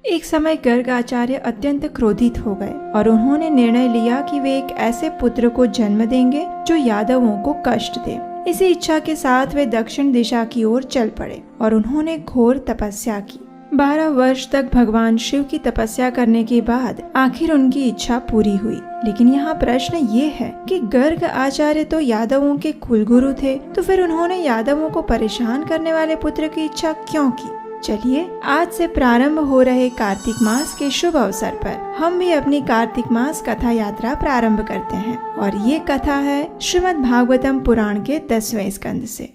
एक समय गर्ग आचार्य अत्यंत क्रोधित हो गए और उन्होंने निर्णय लिया कि वे एक ऐसे पुत्र को जन्म देंगे जो यादवों को कष्ट दे। इसी इच्छा के साथ वे दक्षिण दिशा की ओर चल पड़े और उन्होंने घोर तपस्या की। 12 वर्ष तक भगवान शिव की तपस्या करने के बाद आखिर उनकी इच्छा पूरी हुई। लेकिन यहाँ प्रश्न ये है कि गर्ग आचार्य तो यादवों के कुलगुरु थे, तो फिर उन्होंने यादवों को परेशान करने वाले पुत्र की इच्छा क्यों की? चलिए आज से प्रारंभ हो रहे कार्तिक मास के शुभ अवसर पर हम भी अपनी कार्तिक मास कथा यात्रा प्रारंभ करते हैं और ये कथा है श्रीमद् भागवतम पुराण के 10वें स्कंद से।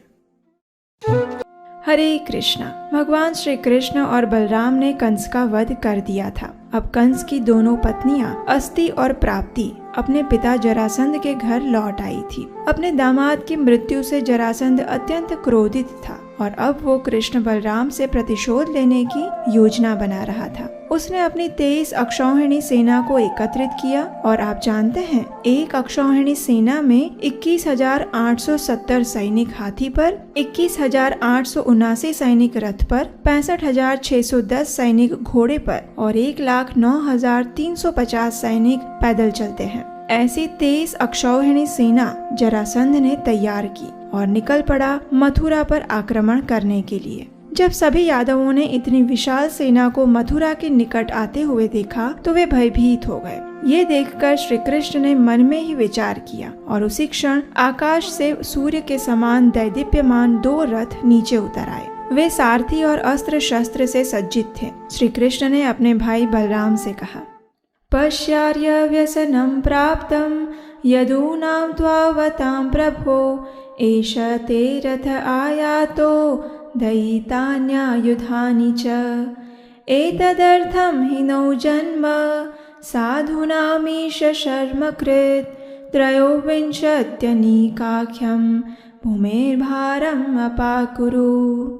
हरे कृष्णा। भगवान श्री कृष्ण और बलराम ने कंस का वध कर दिया था। अब कंस की दोनों पत्नियां अस्ति और प्राप्ति अपने पिता जरासंध के घर लौट आई थी। अपने दामाद की मृत्यु से जरासंध अत्यंत क्रोधित था और अब वो कृष्ण बलराम से प्रतिशोध लेने की योजना बना रहा था। उसने अपनी 23 अक्षौहिणी सेना को एकत्रित किया और आप जानते हैं, एक अक्षौहिणी सेना में 21,870 सैनिक हाथी पर, 21,879 सैनिक रथ पर, 65,610 सैनिक घोड़े पर और 1,09,350 सैनिक पैदल चलते हैं। ऐसी 23 अक्षौहिणी सेना जरासंध ने तैयार की और निकल पड़ा मथुरा पर आक्रमण करने के लिए। जब सभी यादवों ने इतनी विशाल सेना को मथुरा के निकट आते हुए देखा तो वे भयभीत हो गए। ये देखकर श्री कृष्ण ने मन में ही विचार किया और उसी क्षण आकाश से सूर्य के समान दैदीप्यमान 2 रथ नीचे उतर आए। वे सारथी और अस्त्र शस्त्र से सज्जित थे। श्री कृष्ण ने अपने भाई बलराम से कहा, पश्यार्य व्यसनं प्राप्तं यदूनां त्वावतां प्रभो एष ते रथ आयातो दयितान्यायुधानि च एतदर्थं हि नौ जन्म साधूनामीश शर्म कृत त्रयोविंशत्यनीकाख्यं भूमेर्भारम् अपाकुरु।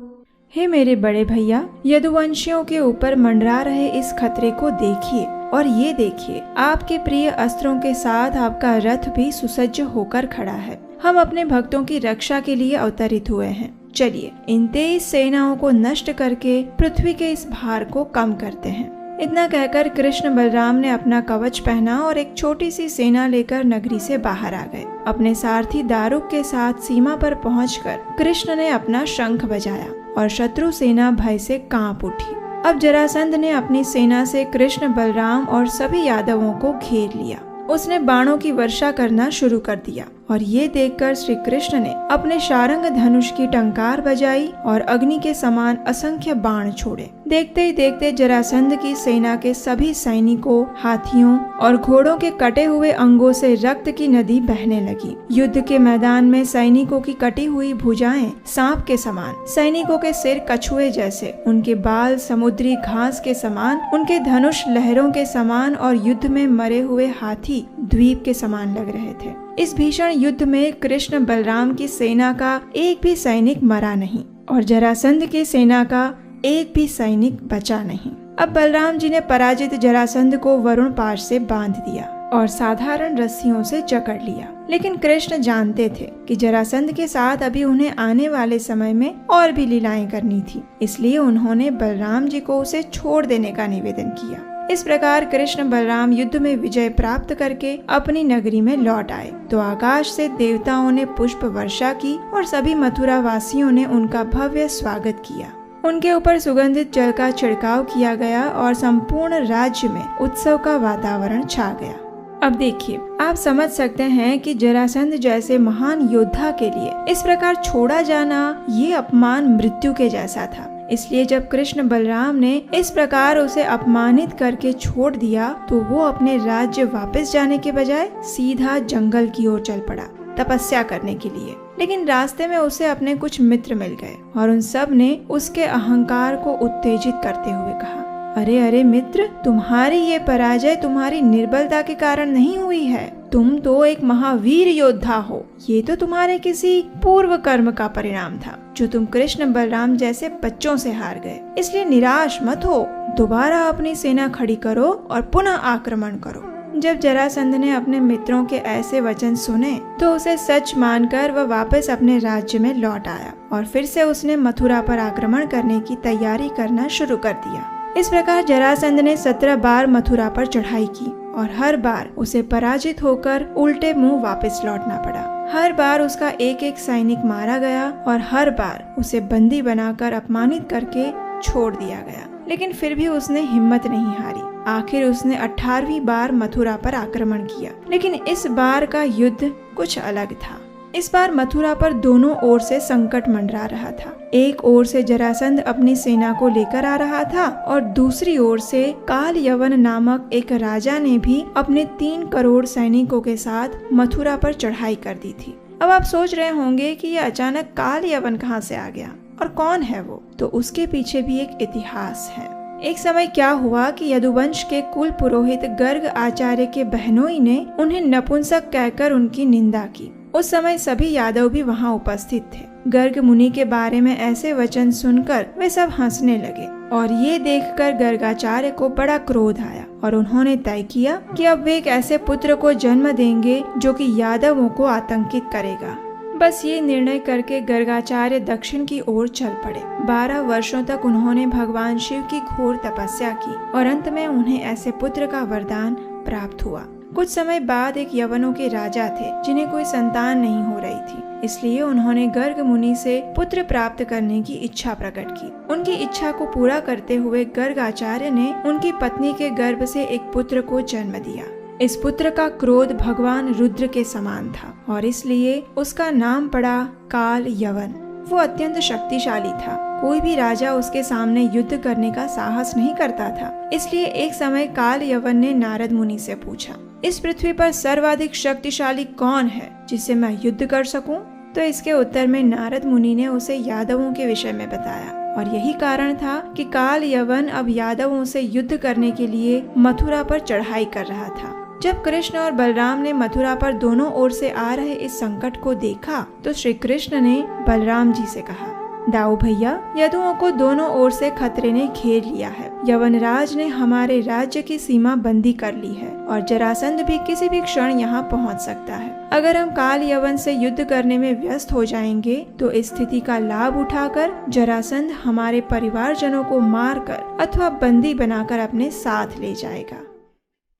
हे मेरे बड़े भैया, यदुवंशियों के ऊपर मंडरा रहे इस खतरे को देखिए और ये देखिए, आपके प्रिय अस्त्रों के साथ आपका रथ भी सुसज्ज होकर खड़ा है। हम अपने भक्तों की रक्षा के लिए अवतरित हुए हैं। चलिए इन 23 सेनाओं को नष्ट करके पृथ्वी के इस भार को कम करते हैं। इतना कहकर कृष्ण बलराम ने अपना कवच पहना और एक छोटी सी सेना लेकर नगरी से बाहर आ गए। अपने सारथी दारुक के साथ सीमा पर पहुंचकर कृष्ण ने अपना शंख बजाया और शत्रु सेना भय से कांप उठी। अब जरासंध ने अपनी सेना से कृष्ण बलराम और सभी यादवों को घेर लिया। उसने बाणों की वर्षा करना शुरू कर दिया और ये देखकर श्री कृष्ण ने अपने शारंग धनुष की टंकार बजाई और अग्नि के समान असंख्य बाण छोड़े। देखते ही देखते जरासंध की सेना के सभी सैनिकों, हाथियों और घोड़ों के कटे हुए अंगों से रक्त की नदी बहने लगी। युद्ध के मैदान में सैनिकों की कटी हुई भुजाएं सांप के समान, सैनिकों के सिर कछुए जैसे, उनके बाल समुद्री घास के समान, उनके धनुष लहरों के समान और युद्ध में मरे हुए हाथी द्वीप के समान लग रहे थे। इस भीषण युद्ध में कृष्ण बलराम की सेना का एक भी सैनिक मरा नहीं और जरासंध की सेना का एक भी सैनिक बचा नहीं। अब बलराम जी ने पराजित जरासंध को वरुण पाश से बांध दिया और साधारण रस्सियों से जकड़ लिया। लेकिन कृष्ण जानते थे कि जरासंध के साथ अभी उन्हें आने वाले समय में और भी लीलाएं करनी थी, इसलिए उन्होंने बलराम जी को उसे छोड़ देने का निवेदन किया। इस प्रकार कृष्ण बलराम युद्ध में विजय प्राप्त करके अपनी नगरी में लौट आए तो आकाश से देवताओं ने पुष्प वर्षा की और सभी मथुरा वासियों ने उनका भव्य स्वागत किया। उनके ऊपर सुगंधित जल का छिड़काव किया गया और संपूर्ण राज्य में उत्सव का वातावरण छा गया। अब देखिए, आप समझ सकते हैं कि जरासंध जैसे महान योद्धा के लिए इस प्रकार छोड़ा जाना ये अपमान मृत्यु के जैसा था। इसलिए जब कृष्ण बलराम ने इस प्रकार उसे अपमानित करके छोड़ दिया तो वो अपने राज्य वापस जाने के बजाय सीधा जंगल की ओर चल पड़ा तपस्या करने के लिए। लेकिन रास्ते में उसे अपने कुछ मित्र मिल गए और उन सब ने उसके अहंकार को उत्तेजित करते हुए कहा, अरे अरे मित्र, तुम्हारी ये पराजय तुम्हारी निर्बलता के कारण नहीं हुई है। तुम तो एक महावीर योद्धा हो। ये तो तुम्हारे किसी पूर्व कर्म का परिणाम था जो तुम कृष्ण बलराम जैसे बच्चों से हार गए। इसलिए निराश मत हो, दोबारा अपनी सेना खड़ी करो और पुनः आक्रमण करो। जब जरासंध ने अपने मित्रों के ऐसे वचन सुने तो उसे सच मानकर वह वापस अपने राज्य में लौट आया और फिर से उसने मथुरा पर आक्रमण करने की तैयारी करना शुरू कर दिया। इस प्रकार जरासंध ने 17 बार मथुरा पर चढ़ाई की और हर बार उसे पराजित होकर उल्टे मुंह वापस लौटना पड़ा। हर बार उसका एक एक सैनिक मारा गया और हर बार उसे बंदी बनाकर अपमानित करके छोड़ दिया गया, लेकिन फिर भी उसने हिम्मत नहीं हारी। आखिर उसने 18वीं बार मथुरा पर आक्रमण किया, लेकिन इस बार का युद्ध कुछ अलग था। इस बार मथुरा पर दोनों ओर से संकट मंडरा रहा था। एक ओर से जरासंध अपनी सेना को लेकर आ रहा था और दूसरी ओर से काल यवन नामक एक राजा ने भी अपने 3 करोड़ सैनिकों के साथ मथुरा पर चढ़ाई कर दी थी। अब आप सोच रहे होंगे कि यह अचानक काल यवन कहाँ से आ गया और कौन है वो? तो उसके पीछे भी एक इतिहास है। एक समय क्या हुआ कि यदुवंश के कुल पुरोहित गर्ग आचार्य के बहनोई ने उन्हें नपुंसक कहकर उनकी निंदा की। उस समय सभी यादव भी वहां उपस्थित थे। गर्ग मुनि के बारे में ऐसे वचन सुनकर वे सब हंसने लगे और ये देखकर गर्गाचार्य को बड़ा क्रोध आया और उन्होंने तय किया कि अब वे एक ऐसे पुत्र को जन्म देंगे जो कि यादवों को आतंकित करेगा। बस ये निर्णय करके गर्गाचार्य दक्षिण की ओर चल पड़े। 12 वर्षों तक उन्होंने भगवान शिव की घोर तपस्या की और अंत में उन्हें ऐसे पुत्र का वरदान प्राप्त हुआ। कुछ समय बाद एक यवनों के राजा थे जिन्हें कोई संतान नहीं हो रही थी, इसलिए उन्होंने गर्ग मुनि से पुत्र प्राप्त करने की इच्छा प्रकट की। उनकी इच्छा को पूरा करते हुए गर्गाचार्य ने उनकी पत्नी के गर्भ से एक पुत्र को जन्म दिया। इस पुत्र का क्रोध भगवान रुद्र के समान था और इसलिए उसका नाम पड़ा काल यवन। वो अत्यंत शक्तिशाली था। कोई भी राजा उसके सामने युद्ध करने का साहस नहीं करता था। इसलिए एक समय काल यवन ने नारद मुनि से पूछा, इस पृथ्वी पर सर्वाधिक शक्तिशाली कौन है जिससे मैं युद्ध कर सकूं? तो इसके उत्तर में नारद मुनि ने उसे यादवों के विषय में बताया और यही कारण था कि काल यवन अब यादवों से युद्ध करने के लिए मथुरा पर चढ़ाई कर रहा था। जब कृष्ण और बलराम ने मथुरा पर दोनों ओर से आ रहे इस संकट को देखा तो श्री कृष्ण ने बलराम जी से कहा, दाऊ भैया, यदुओं को दोनों ओर से खतरे ने घेर लिया है। यवनराज ने हमारे राज्य की सीमा बंदी कर ली है और जरासंध भी किसी भी क्षण यहाँ पहुँच सकता है। अगर हम काल यवन से युद्ध करने में व्यस्त हो जाएंगे तो इस स्थिति का लाभ उठाकर जरासंध हमारे परिवारजनों को मारकर अथवा बंदी बनाकर अपने साथ ले जाएगा।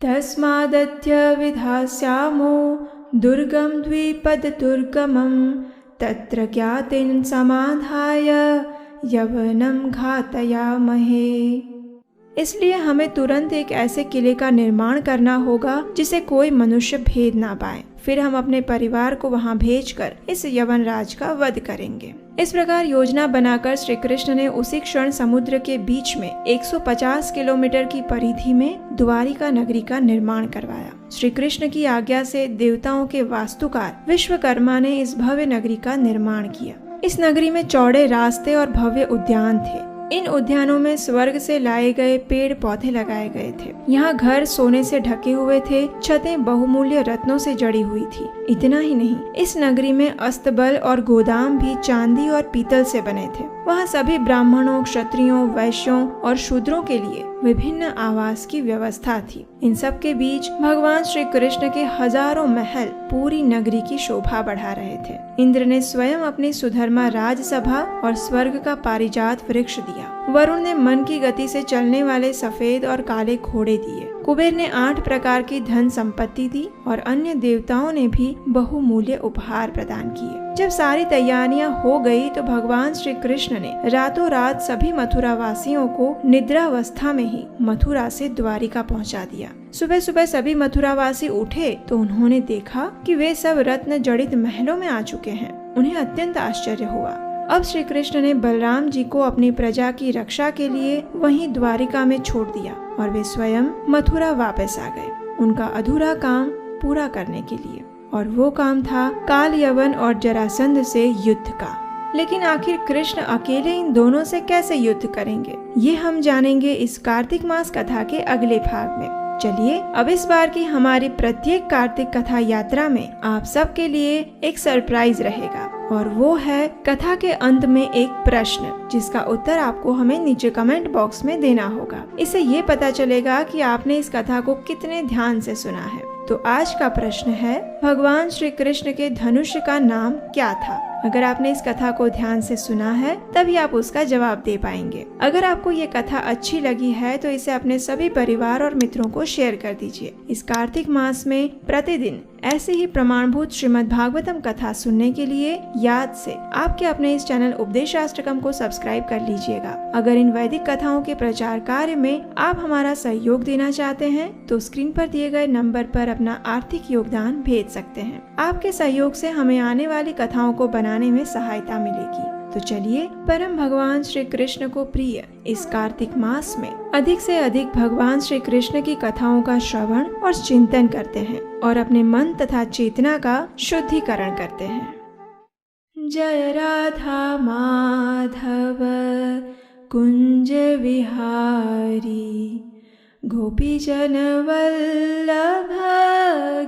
तस्मादद्य विधास्यामो दुर्गम द्विपद दुर्गमं तत्र ज्ञातिं समाधाय यवनं घातयामहे। इसलिए हमें तुरंत एक ऐसे किले का निर्माण करना होगा जिसे कोई मनुष्य भेद ना पाए। फिर हम अपने परिवार को वहां भेजकर इस यवन राज का वध करेंगे। इस प्रकार योजना बनाकर श्री कृष्ण ने उसी क्षण समुद्र के बीच में 150 किलोमीटर की परिधि में द्वारिका नगरी का निर्माण करवाया। श्री कृष्ण की आज्ञा से देवताओं के वास्तुकार विश्वकर्मा ने इस भव्य नगरी का निर्माण किया। इस नगरी में चौड़े रास्ते और भव्य उद्यान थे। इन उद्यानों में स्वर्ग से लाए गए पेड़ पौधे लगाए गए थे। यहाँ घर सोने से ढके हुए थे, छतें बहुमूल्य रत्नों से जड़ी हुई थी। इतना ही नहीं, इस नगरी में अस्तबल और गोदाम भी चांदी और पीतल से बने थे। वहाँ सभी ब्राह्मणों, क्षत्रियों, वैश्यों और शूद्रों के लिए विभिन्न आवास की व्यवस्था थी। इन सब के बीच भगवान श्री कृष्ण के हजारों महल पूरी नगरी की शोभा बढ़ा रहे थे। इंद्र ने स्वयं अपनी सुधर्मा राजसभा और स्वर्ग का पारिजात वृक्ष दिया। वरुण ने मन की गति से चलने वाले सफेद और काले घोड़े दिए। कुबेर ने 8 प्रकार की धन संपत्ति दी और अन्य देवताओं ने भी बहुमूल्य उपहार प्रदान किए। जब सारी तैयारियां हो गई तो भगवान श्री कृष्ण ने रातों रात सभी मथुरा वासियों को निद्रावस्था में ही मथुरा से द्वारिका पहुंचा दिया। सुबह सुबह सभी मथुरावासी उठे तो उन्होंने देखा कि वे सब रत्न जड़ित महलों में आ चुके हैं। उन्हें अत्यंत आश्चर्य हुआ। अब श्री कृष्ण ने बलराम जी को अपनी प्रजा की रक्षा के लिए वहीं द्वारिका में छोड़ दिया और वे स्वयं मथुरा वापस आ गए उनका अधूरा काम पूरा करने के लिए, और वो काम था काल यवन और जरासंध से युद्ध का। लेकिन आखिर कृष्ण अकेले इन दोनों से कैसे युद्ध करेंगे, ये हम जानेंगे इस कार्तिक मास कथा के अगले भाग में। चलिए अब इस बार की हमारी प्रत्येक कार्तिक कथा यात्रा में आप सबके लिए एक सरप्राइज रहेगा, और वो है कथा के अंत में एक प्रश्न जिसका उत्तर आपको हमें नीचे कमेंट बॉक्स में देना होगा। इससे ये पता चलेगा कि आपने इस कथा को कितने ध्यान से सुना है। तो आज का प्रश्न है, भगवान श्री कृष्ण के धनुष का नाम क्या था? अगर आपने इस कथा को ध्यान से सुना है तभी आप उसका जवाब दे पाएंगे। अगर आपको ये कथा अच्छी लगी है तो इसे अपने सभी परिवार और मित्रों को शेयर कर दीजिए। इस कार्तिक मास में प्रतिदिन ऐसे ही प्रमाणभूत श्रीमद् भागवतम कथा सुनने के लिए याद से आपके अपने इस चैनल उपदेशाष्टकम को सब्सक्राइब कर लीजिएगा। अगर इन वैदिक कथाओं के प्रचार कार्य में आप हमारा सहयोग देना चाहते हैं तो स्क्रीन पर दिए गए नंबर पर अपना आर्थिक योगदान भेज सकते हैं। आपके सहयोग से हमें आने वाली कथाओं को बनाने में सहायता मिलेगी। तो चलिए परम भगवान श्री कृष्ण को प्रिय इस कार्तिक मास में अधिक से अधिक भगवान श्री कृष्ण की कथाओं का श्रवण और चिंतन करते हैं और अपने मन तथा चेतना का शुद्धिकरण करते हैं। जय राधा माधव कुंज विहारी गोपी जन वल्लभ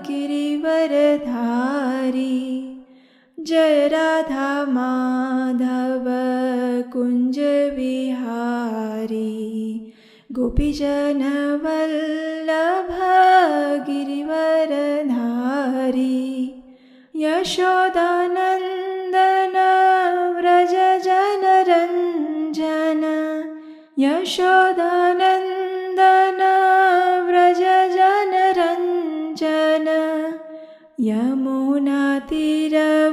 गिरिवरधारी। जय राधा माधव कुंज विहारी गोपी जन वल्लभ गिरिवरधारी। यशोदानंदन व्रज जन रंजन यशोदानंदन व्रज जन रंजन। यमुना तीरवनचारी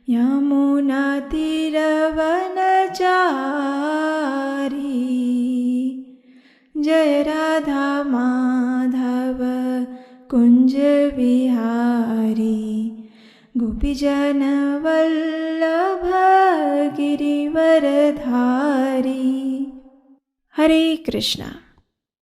यमुना तीरवनचारी। जय राधा माधव कुंज विहारी गोपी जन वल्लभ गिरिवरधारी। हरे कृष्णा।